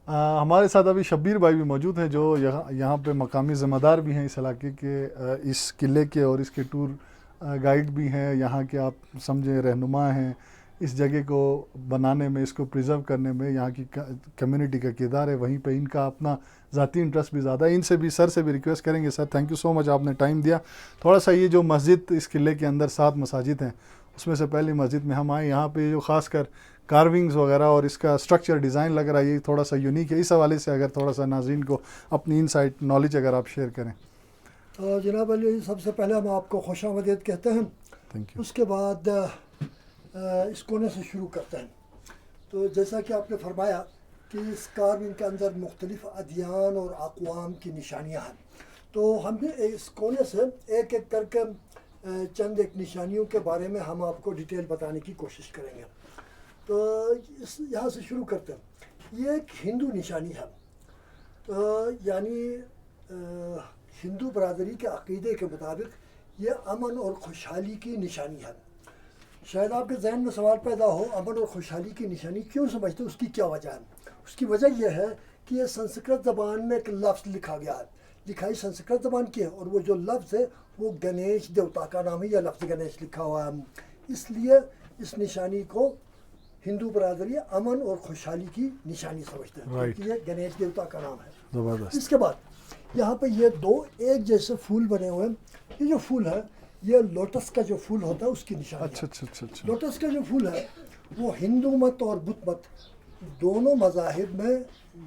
ہمارے ساتھ ابھی شبیر بھائی بھی موجود ہیں جو یہاں پہ مقامی ذمہ دار بھی ہیں اس علاقے کے، اس قلعے کے، اور اس کے ٹور گائیڈ بھی ہیں، یہاں کے آپ سمجھیں رہنما ہیں اس جگہ کو بنانے میں، اس کو پریزرو کرنے میں یہاں کی کمیونٹی کا کردار ہے، وہیں پہ ان کا اپنا ذاتی انٹرسٹ بھی زیادہ ہے۔ ان سے بھی، سر سے بھی ریکویسٹ کریں گے، سر تھینک یو سو مچ، آپ نے ٹائم دیا۔ تھوڑا سا یہ جو مسجد اس قلعے کے اندر 7 مساجد ہیں، اس میں سے پہلی مسجد میں ہم آئے، یہاں پہ جو خاص کر کارونگز وغیرہ اور اس کا اسٹرکچر ڈیزائن لگ رہا ہے یہ تھوڑا سا یونیک ہے، اس حوالے سے اگر تھوڑا سا ناظرین کو اپنی انسائٹ نالج اگر آپ شیئر کریں۔ جناب علی، سب سے پہلے ہم آپ کو خوش آمدید کہتے ہیں، تھینک یو۔ اس کے بعد اس کونے سے شروع کرتے ہیں۔ تو جیسا کہ آپ نے فرمایا کہ اس کارونگ کے اندر مختلف ادیان اور اقوام کی نشانیاں ہیں، تو ہم بھی اس کونے سے ایک ایک کر کے چند ایک نشانیوں کے بارے میں ہم آپ کو ڈیٹیل بتانے کی کوشش کریں گے۔ تو یہاں سے شروع کرتے ہیں۔ یہ ایک ہندو نشانی ہے، یعنی ہندو برادری کے عقیدے کے مطابق یہ امن اور خوشحالی کی نشانی ہے۔ شاید آپ کے ذہن میں سوال پیدا ہو، امن اور خوشحالی کی نشانی کیوں سمجھتے، اس کی کیا وجہ ہے؟ اس کی وجہ یہ ہے کہ یہ سنسکرت زبان میں ایک لفظ لکھا گیا ہے، لکھائی سنسکرت زبان کی ہے، اور وہ جو لفظ ہے وہ گنیش دیوتا کا نام ہے، یا لفظ گنیش لکھا ہوا ہے، اس لیے اس نشانی کو ہندو برادری امن اور خوشحالی کی نشانی سمجھتے ہیں، کیونکہ یہ گنیش دیوتا کا نام ہے۔ زبردست۔ اس کے بعد یہاں پہ یہ دو ایک جیسے پھول بنے ہوئے ہیں، یہ جو پھول ہے یہ لوٹس کا جو پھول ہوتا ہے اس کی نشانی ہے۔ اچھا۔ لوٹس کا جو پھول ہے وہ ہندو مت اور بدھ مت دونوں مذاہب میں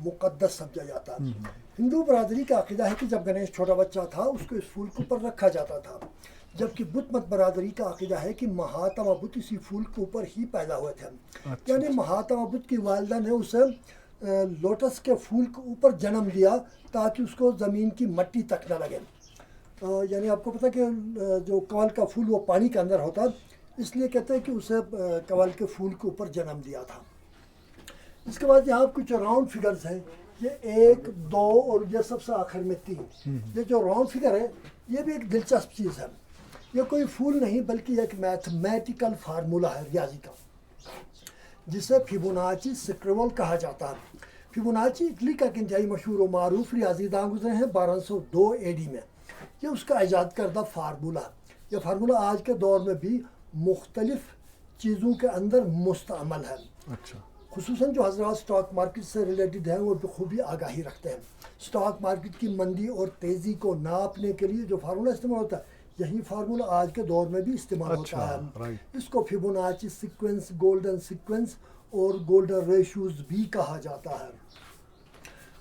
مقدس سمجھا جاتا ہے۔ ہندو برادری کا عقیدہ ہے کہ جب گنیش چھوٹا بچہ تھا اس کو اس پھول کے اوپر رکھا جاتا تھا، جبکہ بدھ مت برادری کا عقیدہ ہے کہ مہاتما بدھ اسی پھول کے اوپر ہی پیدا ہوئے تھے، یعنی مہاتما بدھ کی والدہ نے اسے لوٹس کے پھول کے اوپر جنم دیا تاکہ اس کو زمین کی مٹی تک نہ لگے۔ یعنی آپ کو پتہ کہ جو کنول کا پھول وہ پانی کے اندر ہوتا ہے، اس لیے کہتے ہیں کہ اسے کنول کے پھول کے اوپر جنم دیا تھا۔ اس کے بعد یہاں کچھ راؤنڈ فگرز ہیں، یہ 1 2 اور یہ سب سے آخر میں 3۔ یہ جو راؤنڈ فگر ہے یہ بھی ایک دلچسپ چیز ہے، یہ کوئی پھول نہیں بلکہ یہ ایک میتھمیٹیکل فارمولا ہے ریاضی کا، جسے فیبوناچی سکریول کہا جاتا ہے۔ فیبوناچی اٹلی کا ایک انتہائی مشہور و معروف ریاضی داں گزرے ہیں 1202 AD میں، یہ اس کا ایجاد کردہ فارمولا ہے۔ یہ فارمولا آج کے دور میں بھی مختلف چیزوں کے اندر مستعمل ہے، اچھا۔ خصوصاً جو حضرات سٹاک مارکیٹ سے ریلیٹڈ ہیں وہ بخوبی آگاہی رکھتے ہیں۔ سٹاک مارکیٹ کی مندی اور تیزی کو ناپنے کے لیے جو فارمولا استعمال ہوتا ہے یہی فارمولا آج کے دور میں بھی استعمال ہوتا ہے۔ اس کو فیبوناچی سیکوینس، گولڈن سیکوینس اور گولڈن ریشیوز بھی کہا جاتا ہے۔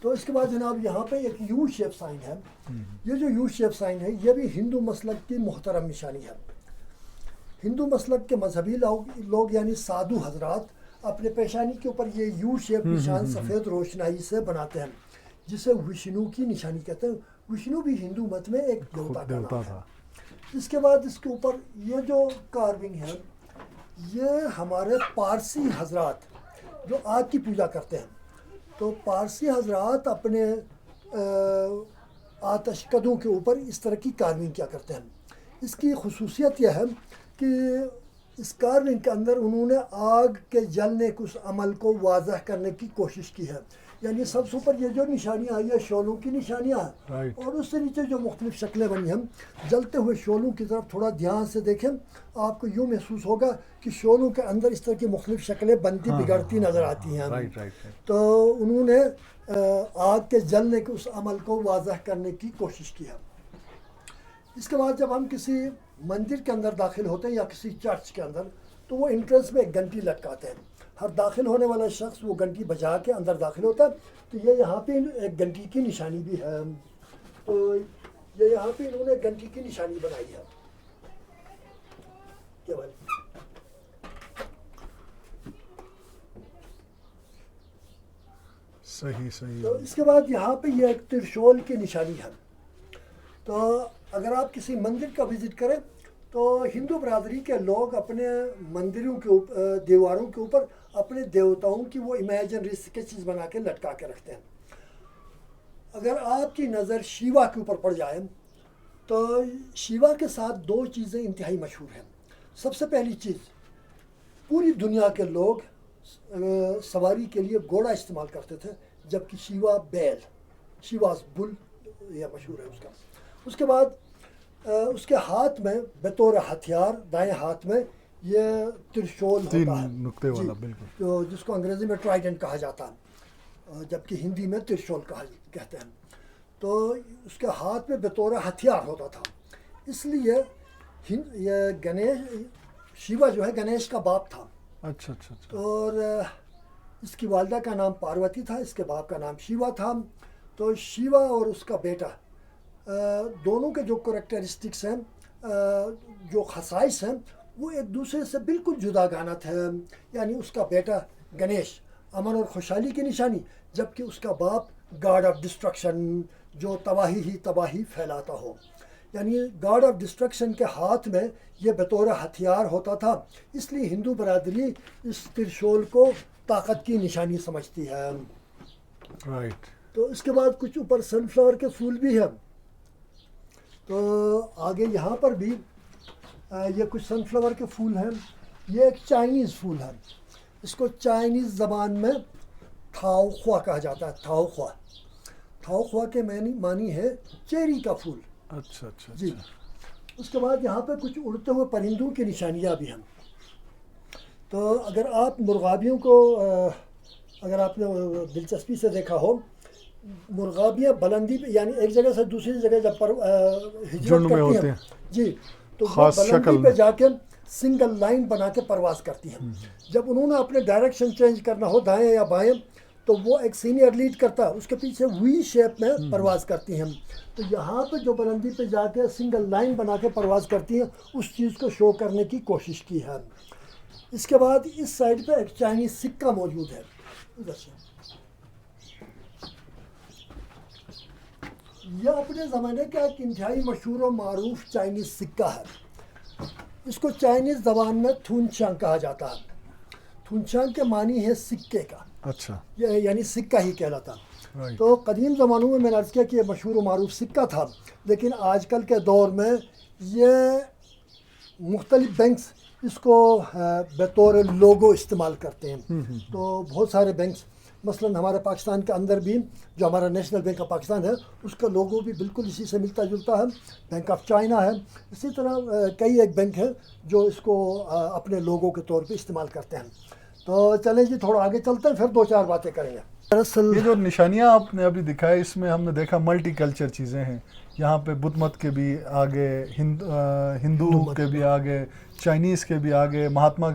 تو اس کے بعد جناب یہاں پہ ایک یو شیپ سائن ہے، یہ جو یو شیپ سائن ہے یہ بھی ہندو مسلک کی محترم نشانی ہے۔ ہندو مسلک کے مذہبی لوگ یعنی سادھو حضرات اپنے پیشانی کے اوپر یہ یو شیپ نشان سفید روشنائی سے بناتے ہیں، جسے وشنو کی نشانی کہتے ہیں۔ وشنو بھی ہندو مت میں ایک دیوتا کا نام ہے۔ اس کے بعد اس کے اوپر یہ جو کارونگ ہے یہ ہمارے پارسی حضرات جو آگ کی پوجا کرتے ہیں، تو پارسی حضرات اپنے آتش کدوں کے اوپر اس طرح کی کارونگ کیا کرتے ہیں۔ اس کی خصوصیت یہ ہے کہ اس کارونگ کے اندر انہوں نے آگ کے جلنے کے اس عمل کو واضح کرنے کی کوشش کی ہے، یعنی سب سے اوپر یہ جو نشانیاں ہیں یہ شعلوں کی نشانیاں ہیں، اور اس سے نیچے جو مختلف شکلیں بنی ہیں، جلتے ہوئے شعلوں کی طرف تھوڑا دھیان سے دیکھیں آپ کو یوں محسوس ہوگا کہ شعلوں کے اندر اس طرح کی مختلف شکلیں بنتی بگڑتی نظر آتی ہیں۔ تو انہوں نے آگ کے جلنے کے اس عمل کو واضح کرنے کی کوشش کی ہے۔ اس کے بعد جب ہم کسی مندر کے اندر داخل ہوتے ہیں یا کسی چرچ کے اندر تو وہ انٹرنس میں ایک گھنٹی لٹکاتے ہیں، ہر داخل ہونے والا شخص وہ گھنٹی بجا کے اندر داخل ہوتا ہے، تو یہ یہاں پہ ایک گھنٹی کی نشانی بھی ہے، تو یہ یہاں پہ انہوں نے گھنٹی کی نشانی بنائی ہے۔ کیا بھائی؟ صحیح۔ تو اس کے بعد یہاں پہ یہ ایک ترشول کی نشانی ہے۔ تو اگر آپ کسی مندر کا وزٹ کریں تو ہندو برادری کے لوگ اپنے مندروں کے اوپر دیواروں کے اوپر اپنے دیوتاؤں کی وہ امیجنری اسکیچز بنا کے لٹکا کے رکھتے ہیں۔ اگر آپ کی نظر شیوا کے اوپر پڑ جائے تو شیوا کے ساتھ 2 چیزیں انتہائی مشہور ہیں۔ سب سے پہلی چیز، پوری دنیا کے لوگ سواری کے لیے گھوڑا استعمال کرتے تھے، جبکہ شیوا بیل، شیواز بل یہ مشہور ہے اس کا. اس کے بعد اس کے ہاتھ میں بطور ہتھیار دائیں ہاتھ میں یہ ترشول ہوتا تین ہے، نقطے والا بالکل، جو جس کو انگریزی میں ٹرائیڈنٹ کہا جاتا ہے، جبکہ ہندی میں ترشول کہتے ہیں. تو اس کے ہاتھ میں بطور ہتھیار ہوتا تھا. اس لیے یہ گنیش، شیوا جو ہے گنیش کا باپ تھا. اچھا اچھا اچھا. اور اس کی والدہ کا نام پاروتی تھا، اس کے باپ کا نام شیوا تھا. تو شیوا اور اس کا بیٹا دونوں کے جو کریکٹرسٹکس ہیں، جو خصائص ہیں، وہ ایک دوسرے سے بالکل جداگانہ تھے. یعنی اس کا بیٹا گنیش امن اور خوشحالی کی نشانی، جبکہ اس کا باپ گاڈ آف ڈسٹرکشن، جو تباہی ہی تباہی پھیلاتا ہو. یعنی گاڈ آف ڈسٹرکشن کے ہاتھ میں یہ بطور ہتھیار ہوتا تھا. اس لیے ہندو برادری اس ترشول کو طاقت کی نشانی سمجھتی ہے. رائٹ. تو اس کے بعد کچھ اوپر سن فلاور کے پھول بھی ہیں. تو آگے یہاں پر بھی یہ کچھ سن فلاور کے پھول ہیں. یہ ایک چائنیز پھول ہے. اس کو چائنیز زبان میں تھاؤ خوا کہا جاتا ہے. تھاؤ خوا، تھاؤ خوا کے معنی ہے چیری کا پھول. اچھا اچھا جی. اس کے بعد یہاں پہ کچھ اڑتے ہوئے پرندوں کی نشانیاں بھی ہیں. تو اگر آپ مرغابیوں کو اگر آپ نے دلچسپی سے دیکھا ہو، مرغابیاں بلندی پہ، یعنی ایک جگہ سے دوسری جگہ جب ہجرت کرتی ہیں جی، تو وہ بلندی پہ جا کے سنگل لائن بنا کے پرواز کرتی ہیں. جب انہوں نے اپنے ڈائریکشن چینج کرنا ہو دائیں یا بائیں، تو وہ ایک سینئر لیڈ کرتا ہے، اس کے پیچھے وی شیپ میں پرواز کرتی ہیں. تو یہاں پہ جو بلندی پہ جا کے سنگل لائن بنا کے پرواز کرتی ہیں، اس چیز کو شو کرنے کی کوشش کی ہے. اس کے بعد اس سائڈ پہ ایک چائنیز سکہ موجود ہے. ادھر سے یہ اپنے زمانے کا ایک انتہائی مشہور و معروف چائنیز سکہ ہے. اس کو چائنیز زبان میں تھونچانگ کہا جاتا ہے. تھونچانگ کے معنی ہے سکے کا. اچھا. یعنی سکہ ہی کہلاتا. تو قدیم زمانوں میں نے عرض کیا کہ یہ مشہور و معروف سکہ تھا، لیکن آج کل کے دور میں یہ مختلف بینکس اس کو بطور لوگو استعمال کرتے ہیں. تو بہت سارے بینکس، مثلا ہمارے پاکستان کے اندر بھی جو ہمارا نیشنل بینک آف پاکستان ہے، اس کا لوگو بھی بالکل اسی سے ملتا جلتا ہے. بینک آف چائنا ہے. اسی طرح کئی ایک بینک ہے جو اس کو اپنے لوگو کے طور پہ استعمال کرتے ہیں. تو چلیں جی تھوڑا آگے چلتے ہیں، پھر دو چار باتیں کریں گے. دراصل یہ جو نشانیاں آپ نے ابھی دکھائے، اس میں ہم نے دیکھا ملٹی کلچر چیزیں ہیں. یہاں پہ بدھ مت کے بھی آگے، ہندو کے بھی آگے، چائنیز کے بھی آگے، مہاتما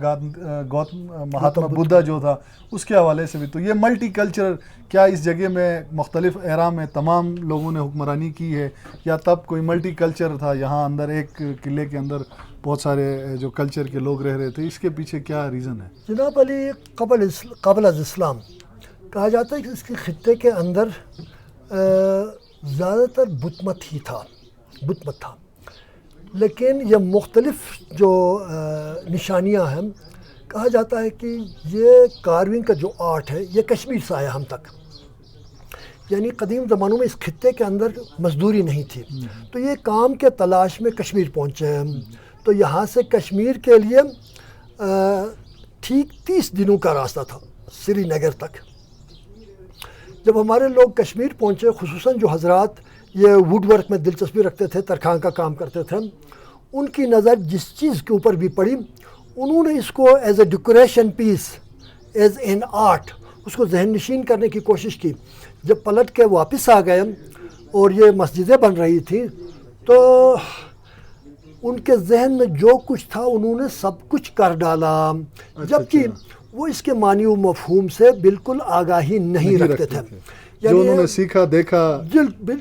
بدھا جو تھا اس کے حوالے سے بھی. تو یہ ملٹی کلچر کیا اس جگہ میں مختلف ایرا میں تمام لوگوں نے حکمرانی کی ہے، یا تب کوئی ملٹی کلچر تھا یہاں اندر ایک قلعے کے اندر بہت سارے جو کلچر کے لوگ رہ رہے تھے؟ اس کے پیچھے کیا ریزن ہے؟ جناب علی، قبل از اسلام کہا جاتا ہے کہ اس کے خطے کے اندر زیادہ تر بت مت ہی تھا، بت مت تھا. لیکن یہ مختلف جو نشانیاں ہیں، کہا جاتا ہے کہ یہ کاروینگ کا جو آرٹ ہے یہ کشمیر سے آیا ہم تک. یعنی قدیم زمانوں میں اس خطے کے اندر مزدوری نہیں تھی، تو یہ کام کے تلاش میں کشمیر پہنچے ہیں. تو یہاں سے کشمیر کے لیے ٹھیک 30 دنوں کا راستہ تھا سری نگر تک. جب ہمارے لوگ کشمیر پہنچے، خصوصاً جو حضرات یہ ووڈ ورک میں دلچسپی رکھتے تھے، ترخان کا کام کرتے تھے، ان کی نظر جس چیز کے اوپر بھی پڑی، انہوں نے اس کو as a decoration piece, as an art, اس کو ذہن نشین کرنے کی کوشش کی. جب پلٹ کے واپس آ گئے اور یہ مسجدیں بن رہی تھیں، تو ان کے ذہن میں جو کچھ تھا انہوں نے سب کچھ کر ڈالا، جبکہ وہ اس کے معنی و مفہوم سے بالکل آگاہی نہیں رکھتے تھے. جو انہوں نے سیکھا دیکھا،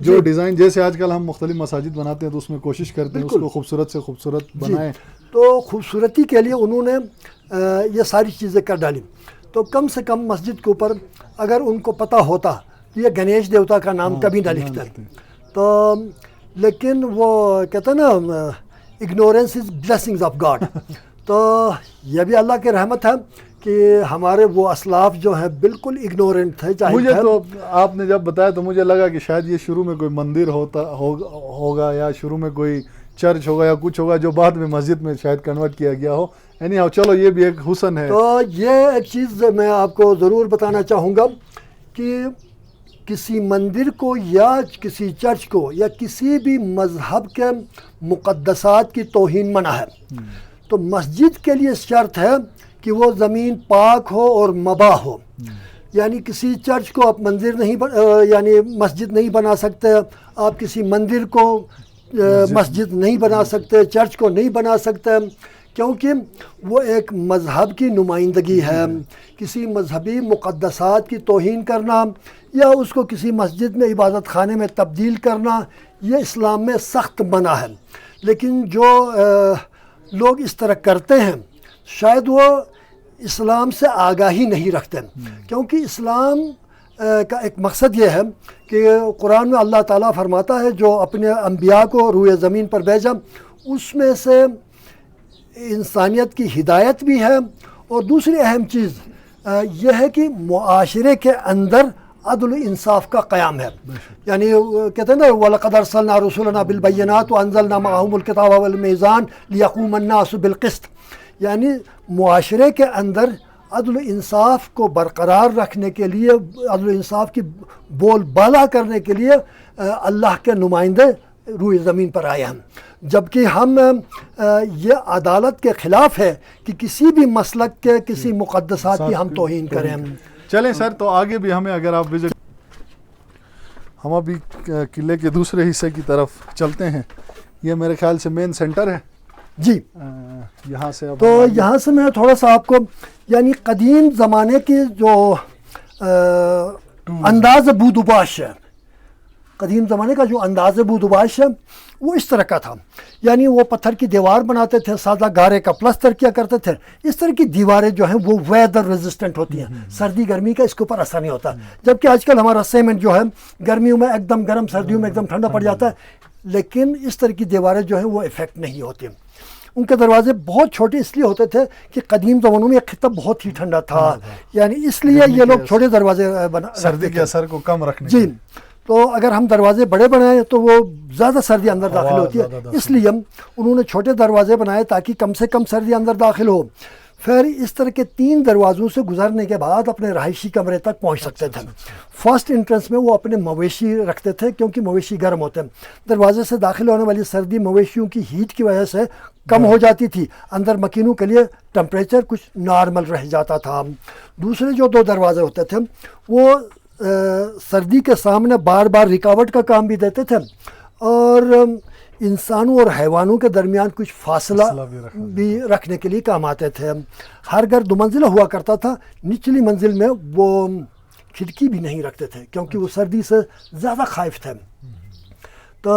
جو ڈیزائن، جیسے آج کل ہم مختلف مساجد بناتے ہیں تو اس میں کوشش کرتے ہیں اس کو خوبصورت سے خوبصورت بنائیں. تو خوبصورتی کے لیے انہوں نے یہ ساری چیزیں کر ڈالی. تو کم سے کم مسجد کے اوپر اگر ان کو پتہ ہوتا کہ یہ گنیش دیوتا کا نام کبھی نہ لکھتے، تو لیکن وہ کہتے ہیں نا ignorance is blessings of God. تو یہ بھی اللہ کی رحمت ہے کہ ہمارے وہ اسلاف جو ہیں بالکل اگنورنٹ تھے. مجھے تو آپ نے جب بتایا تو مجھے لگا کہ شاید یہ شروع میں کوئی مندر ہوگا یا شروع میں کوئی چرچ ہوگا یا کچھ ہوگا جو بعد میں مسجد میں شاید کنورٹ کیا گیا ہو. Anyhow, چلو یہ بھی ایک حسن ہے. تو یہ ایک چیز میں آپ کو ضرور بتانا چاہوں گا کہ کسی مندر کو یا کسی چرچ کو یا کسی بھی مذہب کے مقدسات کی توہین منع ہے. تو مسجد کے لیے شرط ہے کہ وہ زمین پاک ہو اور مباح ہو. یعنی کسی چرچ کو آپ مندر نہیں یعنی مسجد نہیں بنا سکتے, آپ کسی مندر کو مسجد نہیں بنا سکتے, چرچ کو نہیں بنا سکتے, کیونکہ وہ ایک مذہب کی نمائندگی ہے. کسی مذہبی مقدسات کی توہین کرنا یا اس کو کسی مسجد میں عبادت خانے میں تبدیل کرنا یہ اسلام میں سخت منع ہے. لیکن جو لوگ اس طرح کرتے ہیں شاید وہ اسلام سے آگاہی نہیں رکھتے, کیونکہ اسلام کا ایک مقصد یہ ہے کہ قرآن میں اللہ تعالیٰ فرماتا ہے جو اپنے انبیاء کو روئے زمین پر بھیجا اس میں سے انسانیت کی ہدایت بھی ہے, اور دوسری اہم چیز یہ ہے کہ معاشرے کے اندر عدل و انصاف کا قیام ہے. یعنی کہتے ہیں نا وَلَقَدْ أَرْسَلْنَا رُسُلَنَا بِالْبَيِّنَاتِ وَأَنزَلْنَا مَعَهُمُ الْكِتَابَ وَالْمِيزَانَ لِيَقُومَ النَّاسُ بِالْقِسْطِ. یعنی معاشرے کے اندر عدل و انصاف کو برقرار رکھنے کے لیے, عدل و انصاف کی بول بالا کرنے کے لیے اللہ کے نمائندے روئے زمین پر آئے ہیں. جبکہ ہم یہ عدالت کے خلاف ہے کہ کسی بھی مسلک کے کسی مقدسات کی ہم توہین کریں. چلیں سر, تو آگے بھی ہمیں اگر آپ وزٹ, ہم ابھی قلعے کے دوسرے حصے کی طرف چلتے ہیں. یہ میرے خیال سے مین سینٹر ہے جی. یہاں سے تو یہاں سے میں تھوڑا سا آپ کو یعنی قدیم زمانے کی جو انداز بودباش ہے, قدیم زمانے کا جو انداز بودباش ہے وہ اس طرح کا تھا. یعنی وہ پتھر کی دیوار بناتے تھے, سادہ گارے کا پلستر کیا کرتے تھے. اس طرح کی دیواریں جو ہیں وہ ویدر ریزسٹنٹ ہوتی ہیں, سردی گرمی کا اس کے اوپر اثر نہیں ہوتا. جبکہ آج کل ہمارا سیمنٹ جو ہے گرمیوں میں ایک دم گرم, سردیوں میں ایک دم ٹھنڈا پڑ جاتا ہے, لیکن اس طرح کی دیواریں جو ہیں وہ افیکٹ نہیں ہوتی. ان کے دروازے بہت چھوٹے اس لیے ہوتے تھے کہ قدیم زمانوں میں خطہ بہت ہی ٹھنڈا تھا, یعنی اس لیے یہ لوگ چھوٹے دروازے سردی کے اثر کو کم رکھنے. جی. تو اگر ہم دروازے بڑے بنائیں تو وہ زیادہ سردی اندر داخل ہوتی ہے, اس لیے انہوں نے چھوٹے دروازے بنائے تاکہ کم سے کم سردی اندر داخل ہو. پھر اس طرح کے 3 دروازوں سے گزرنے کے بعد اپنے رہائشی کمرے تک پہنچ سکتے تھے. فرسٹ انٹرنس میں وہ اپنے مویشی رکھتے تھے کیونکہ مویشی گرم ہوتے ہیں. دروازے سے داخل ہونے والی سردی مویشیوں کی ہیٹ کی وجہ سے کم ہو جاتی تھی, اندر مکینوں کے لیے ٹمپریچر کچھ نارمل رہ جاتا تھا. دوسرے جو 2 دروازے ہوتے تھے وہ سردی کے سامنے بار بار رکاوٹ کا کام بھی دیتے تھے, اور انسانوں اور حیوانوں کے درمیان کچھ فاصلہ بھی رکھنے کے لیے کام آتے تھے. ہر گھر 2 منزلہ ہوا کرتا تھا. نچلی منزل میں وہ کھڑکی بھی نہیں رکھتے تھے کیونکہ وہ سردی سے زیادہ خائف تھے. تو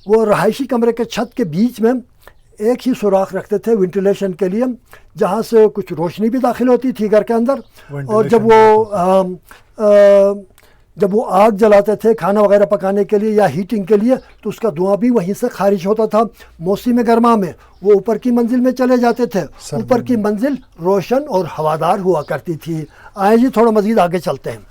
وہ رہائشی کمرے کے چھت کے بیچ میں ایک ہی سوراخ رکھتے تھے وینٹیلیشن کے لیے, جہاں سے کچھ روشنی بھی داخل ہوتی تھی گھر کے اندر. اور جب وہ آگ جلاتے تھے کھانا وغیرہ پکانے کے لیے یا ہیٹنگ کے لیے تو اس کا دھواں بھی وہیں سے خارج ہوتا تھا. موسم گرما میں وہ اوپر کی منزل میں چلے جاتے تھے. اوپر کی منزل روشن اور ہوادار ہوا کرتی تھی. آئیں جی تھوڑا مزید آگے چلتے ہیں.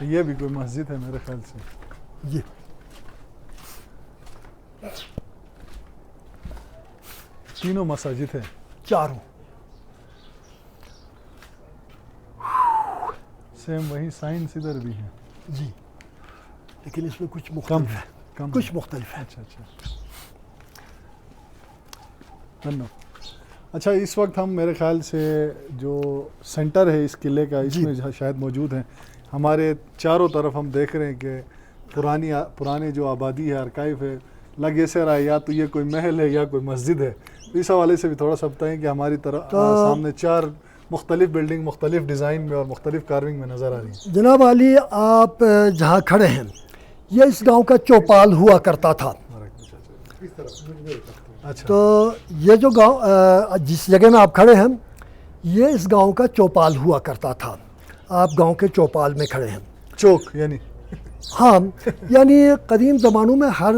یہ بھی کوئی مسجد ہے میرے خیال سے. جی. تینوں مساجد ہیں, 4 سیم وہی سائنس ادھر بھی ہیں. جی, لیکن اس میں کچھ مختلف ہے, کچھ مختلف ہے. اچھا, اس وقت ہم میرے خیال سے جو سینٹر ہے اس قلعے کا اس میں شاید موجود ہیں. ہمارے چاروں طرف ہم دیکھ رہے ہیں کہ پرانے جو آبادی ہے, ارکائف ہے, لگ ایسے رہا ہے یا تو یہ کوئی محل ہے یا کوئی مسجد ہے. اس حوالے سے بھی تھوڑا سا بتائیں کہ ہماری طرف سامنے 4 مختلف بلڈنگ مختلف ڈیزائن میں اور مختلف کارونگ میں نظر آ رہی ہیں. جناب علی, آپ جہاں کھڑے ہیں یہ اس گاؤں کا چوپال ہوا کرتا تھا. تو یہ جو گاؤں جس جگہ میں آپ کھڑے ہیں یہ اس گاؤں کا چوپال ہوا کرتا تھا. آپ گاؤں کے چوپال میں کھڑے ہیں. چوک یعنی ہاں, یعنی قدیم زمانوں میں ہر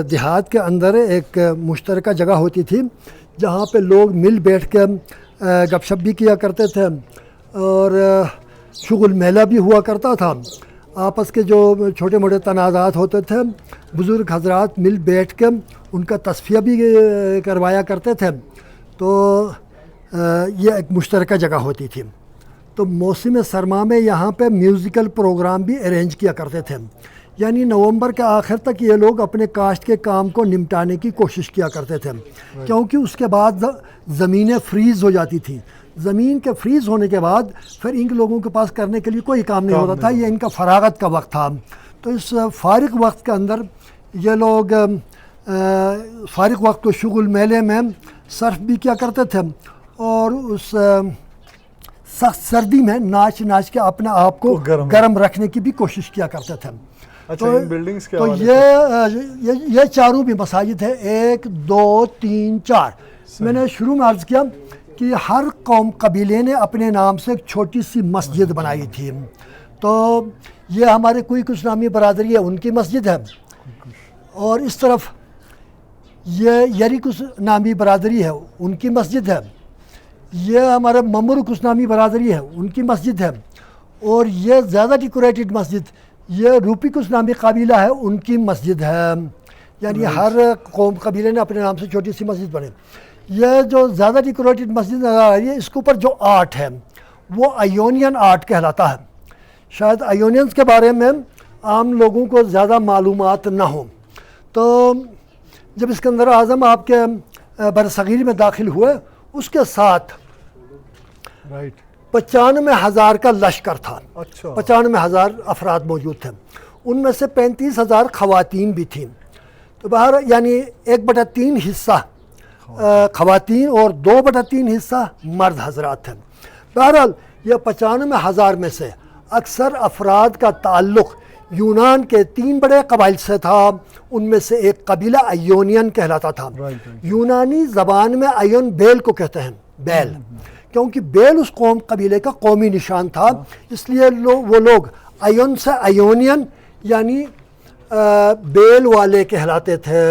دیہات کے اندر ایک مشترکہ جگہ ہوتی تھی جہاں پہ لوگ مل بیٹھ کے گپ شپ بھی کیا کرتے تھے, اور شغل میلہ بھی ہوا کرتا تھا. آپس کے جو چھوٹے موٹے تنازعات ہوتے تھے بزرگ حضرات مل بیٹھ کے ان کا تصفیہ بھی کروایا کرتے تھے. تو یہ ایک مشترکہ جگہ ہوتی تھی. تو موسم سرما میں یہاں پہ میوزیکل پروگرام بھی ارینج کیا کرتے تھے. یعنی نومبر کے آخر تک یہ لوگ اپنے کاشت کے کام کو نمٹانے کی کوشش کیا کرتے تھے, کیونکہ اس کے بعد زمینیں فریز ہو جاتی تھیں. زمین کے فریز ہونے کے بعد پھر ان لوگوں کے پاس کرنے کے لیے کوئی کام نہیں ہوتا تھا. یہ ان کا فراغت کا وقت تھا. تو اس فارغ وقت کے اندر یہ لوگ فارغ وقت کو شغل میلے میں صرف بھی کیا کرتے تھے, اور اس سخت سردی میں ناچ کے اپنے آپ کو گرم رکھنے کی بھی کوشش کیا کرتے تھے. تو یہ چاروں بھی مساجد ہے, 1 2 3 4. میں نے شروع میں عرض کیا کہ ہر قوم قبیلے نے اپنے نام سے ایک چھوٹی سی مسجد بنائی تھی. تو یہ ہمارے کوئی کچھ نامی برادری ہے, ان کی مسجد ہے. اور اس طرف یہ یری کچھ نامی برادری ہے, ان کی مسجد ہے. یہ ہمارے ممر کچھ نامی برادری ہے, ان کی مسجد ہے. اور یہ زیادہ ڈیکوریٹڈ مسجد یہ روپی کچھ نامی قبیلہ ہے, ان کی مسجد ہے. یعنی ہر قوم قبیلے نے اپنے نام سے چھوٹی سی مسجد بنے. یہ جو زیادہ ڈیکوریٹڈ مسجد نظر آ رہی ہے, اس کے اوپر جو آرٹ ہے وہ آئیونین آرٹ کہلاتا ہے. شاید آئیونینز کے بارے میں عام لوگوں کو زیادہ معلومات نہ ہوں. تو جب اسکندر اعظم آپ کے برصغیر میں داخل ہوئے, اس کے ساتھ 95,000 کا لشکر تھا. 95,000 افراد موجود تھے. ان میں سے 35,000 خواتین بھی تھیں. تو باہر یعنی 1/3 حصہ خواتین اور 2/3 حصہ مرد حضرات تھے. بہرحال یہ 95,000 میں سے اکثر افراد کا تعلق یونان کے 3 بڑے قبائل سے تھا. ان میں سے ایک قبیلہ ایونین کہلاتا تھا. یونانی زبان میں ایون بیل کو کہتے ہیں, بیل, کیونکہ بیل اس قوم قبیلے کا قومی نشان تھا. اس لیے وہ لوگ ایون سے ایونین یعنی بیل والے کہلاتے تھے.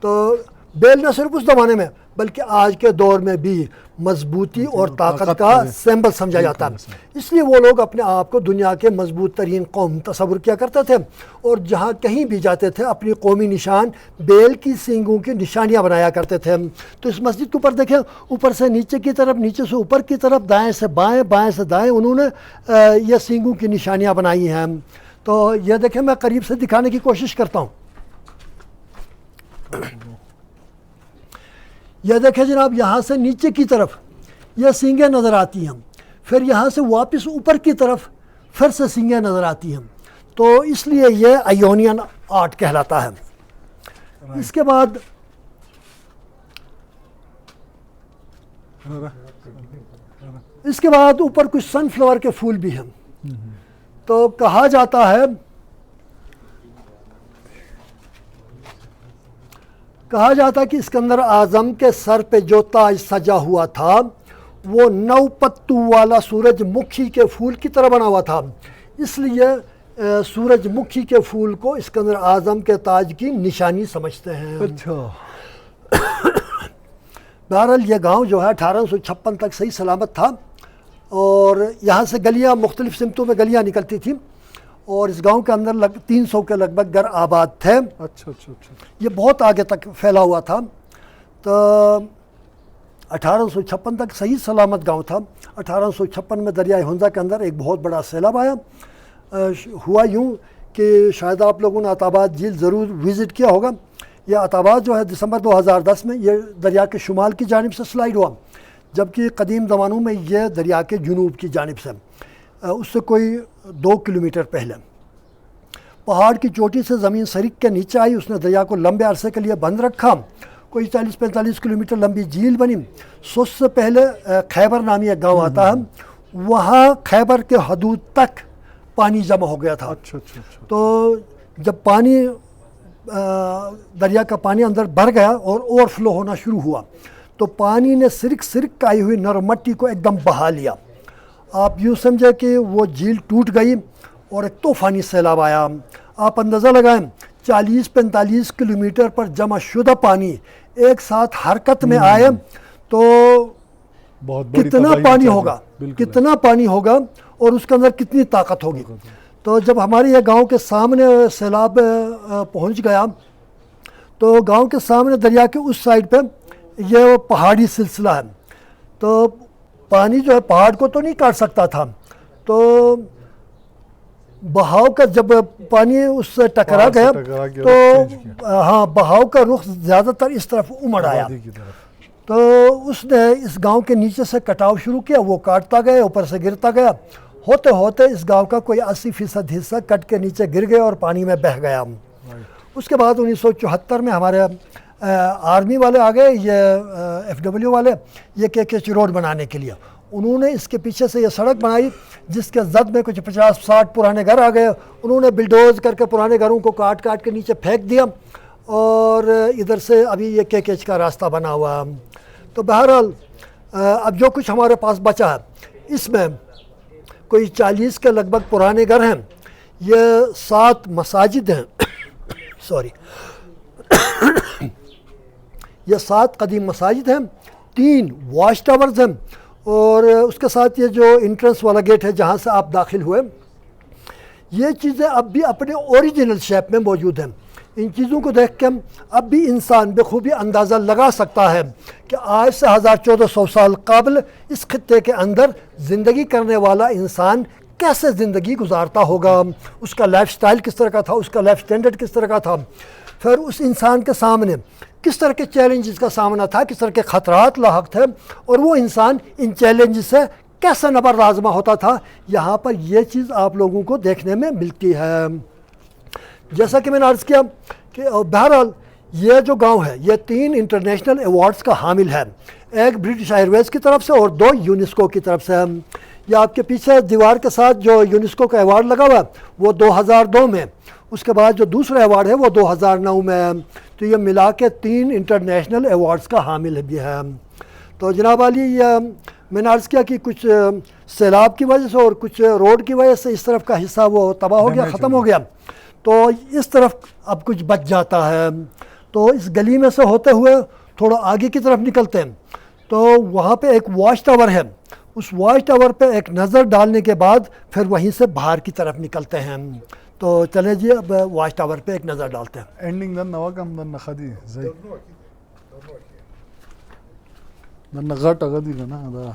تو بیل نہ صرف اس زمانے میں بلکہ آج کے دور میں بھی مضبوطی اور طاقت کا سمبل سمجھا جاتا ہے. اس لیے وہ لوگ اپنے آپ کو دنیا کے مضبوط ترین قوم تصور کیا کرتے تھے, اور جہاں کہیں بھی جاتے تھے اپنی قومی نشان بیل کی سینگوں کی نشانیاں بنایا کرتے تھے. تو اس مسجد کے اوپر دیکھیں, اوپر سے نیچے کی طرف, نیچے سے اوپر کی طرف, دائیں سے بائیں, بائیں سے دائیں انہوں نے یہ سینگوں کی نشانیاں بنائی ہیں. تو یہ دیکھیں, میں قریب سے دکھانے کی کوشش کرتا ہوں. یہ دیکھیں جناب, یہاں سے نیچے کی طرف یہ سینگیں نظر آتی ہیں, پھر یہاں سے واپس اوپر کی طرف پھر سے سینگیں نظر آتی ہیں. تو اس لیے یہ ایونین آرٹ کہلاتا ہے. اس کے بعد اوپر کچھ سن فلاور کے پھول بھی ہیں. تو کہا جاتا ہے کہ اسکندر اعظم کے سر پہ جو تاج سجا ہوا تھا وہ 9 پتوں والا سورج مکھی کے پھول کی طرح بنا ہوا تھا. اس لیے سورج مکھی کے پھول کو اسکندر اعظم کے تاج کی نشانی سمجھتے ہیں. بہرحال یہ گاؤں جو ہے 1856 تک صحیح سلامت تھا, اور یہاں سے گلیاں مختلف سمتوں میں گلیاں نکلتی تھیں, اور اس گاؤں کے اندر 300 کے لگ بھگ گھر آباد تھے. یہ بہت آگے تک پھیلا ہوا تھا. تو 1856 تک صحیح سلامت گاؤں تھا. 1856 میں دریائے ہنزا کے اندر ایک بہت بڑا سیلاب آیا. ہوا یوں کہ شاید آپ لوگوں نے عطاباد جھیل ضرور وزٹ کیا ہوگا. یہ عطاباد جو ہے دسمبر 2010 میں یہ دریا کے شمال کی جانب سے سلائڈ ہوا, جبکہ قدیم زمانوں میں یہ دریا کے جنوب کی جانب سے, اس سے کوئی 2 کلومیٹر پہلے. پہاڑ کی چوٹی سے زمین سرک کے نیچے آئی, اس نے دریا کو لمبے عرصے کے لیے بند رکھا. کوئی 40-45 کلومیٹر لمبی جھیل بنی. سوس سے پہلے خیبر نامی ایک گاؤں آتا ہے, وہاں خیبر کے حدود تک پانی جمع ہو گیا تھا. تو جب پانی دریا کا پانی اندر بھر گیا اور اوور فلو ہونا شروع ہوا, تو پانی نے سرک آئی ہوئی نرم مٹی کو ایک دم بہا لیا. آپ یوں سمجھے کہ وہ جھیل ٹوٹ گئی اور ایک طوفانی سیلاب آیا. آپ اندازہ لگائیں 40-45 کلومیٹر پر جمع شدہ پانی ایک ساتھ حرکت میں آئے تو کتنا پانی ہوگا, اور اس کے اندر کتنی طاقت ہوگی. تو جب ہمارے یہ گاؤں کے سامنے سیلاب پہنچ گیا تو گاؤں کے سامنے دریا کے اس سائڈ پہ یہ پہاڑی سلسلہ ہے, تو پانی جو ہے پہاڑ کو تو نہیں کاٹ سکتا تھا, تو بہاؤ کا جب پانی اس سے ٹکرا گیا تو ہاں بہاؤ کا رخ زیادہ تر اس طرف امڑ آیا, تو اس نے اس گاؤں کے نیچے سے کٹاؤ شروع کیا, وہ کاٹتا گیا اوپر سے گرتا گیا, ہوتے ہوتے اس گاؤں کا کوئی 80% حصہ کٹ کے نیچے گر گیا اور پانی میں بہہ گیا. اس کے بعد 1974 میں ہمارے آرمی والے آ گئے, یہ FW والے, یہ KKH روڈ بنانے کے لیے. انہوں نے اس کے پیچھے سے یہ سڑک بنائی جس کے زد میں کچھ 50-60 پرانے گھر آ گئے. انہوں نے بلڈوز کر کے پرانے گھروں کو کاٹ کاٹ کے نیچے پھینک دیا اور ادھر سے ابھی یہ KKH کا راستہ بنا ہوا. تو بہرحال اب جو کچھ ہمارے پاس بچا ہے اس میں کوئی 40 کے لگ بھگ پرانے گھر ہیں, یہ 7 مساجد ہیں سوری یہ 7 قدیم مساجد ہیں, 3 واچ ٹاورز ہیں, اور اس کے ساتھ یہ جو انٹرنس والا گیٹ ہے جہاں سے آپ داخل ہوئے, یہ چیزیں اب بھی اپنے اوریجنل شیپ میں موجود ہیں. ان چیزوں کو دیکھ کے اب بھی انسان بخوبی اندازہ لگا سکتا ہے کہ آج سے 1400 سال قبل اس خطے کے اندر زندگی کرنے والا انسان کیسے زندگی گزارتا ہوگا, اس کا لائف سٹائل کس طرح کا تھا, اس کا لائف سٹینڈرڈ کس طرح کا تھا, پھر اس انسان کے سامنے کس طرح کے چیلنجز کا سامنا تھا, کس طرح کے خطرات لاحق تھے, اور وہ انسان ان چیلنجز سے کیسے نبرد آزما ہوتا تھا. یہاں پر یہ چیز آپ لوگوں کو دیکھنے میں ملتی ہے. جیسا کہ میں نے عرض کیا کہ بہرحال یہ جو گاؤں ہے یہ 3 انٹرنیشنل ایوارڈز کا حامل ہے, ایک برٹش ایئر ویز کی طرف سے اور 2 یونیسکو کی طرف سے. یہ آپ کے پیچھے دیوار کے ساتھ جو یونیسکو کا ایوارڈ لگا ہوا ہے وہ 2002 میں, اس کے بعد جو دوسرا ایوارڈ ہے وہ 2009 میں, تو یہ ملا کے 3 انٹرنیشنل ایوارڈز کا حامل بھی ہے. تو جناب علی یہ میں نے عرض کیا کہ کچھ سیلاب کی وجہ سے اور کچھ روڈ کی وجہ سے اس طرف کا حصہ وہ تباہ ہو گیا, ختم ہو گیا, تو اس طرف اب کچھ بچ جاتا ہے. تو اس گلی میں سے ہوتے ہوئے تھوڑا آگے کی طرف نکلتے ہیں تو وہاں پہ ایک واچ ٹاور ہے, اس واچ ٹاور پہ ایک نظر ڈالنے کے بعد پھر وہیں سے باہر کی طرف نکلتے ہیں. تو چلیں جی اب واچ ٹاور پہ ایک نظر ڈالتے ہیں. اینڈنگ دن نواکم دن نخدی زي دن غټ غدي کنه دا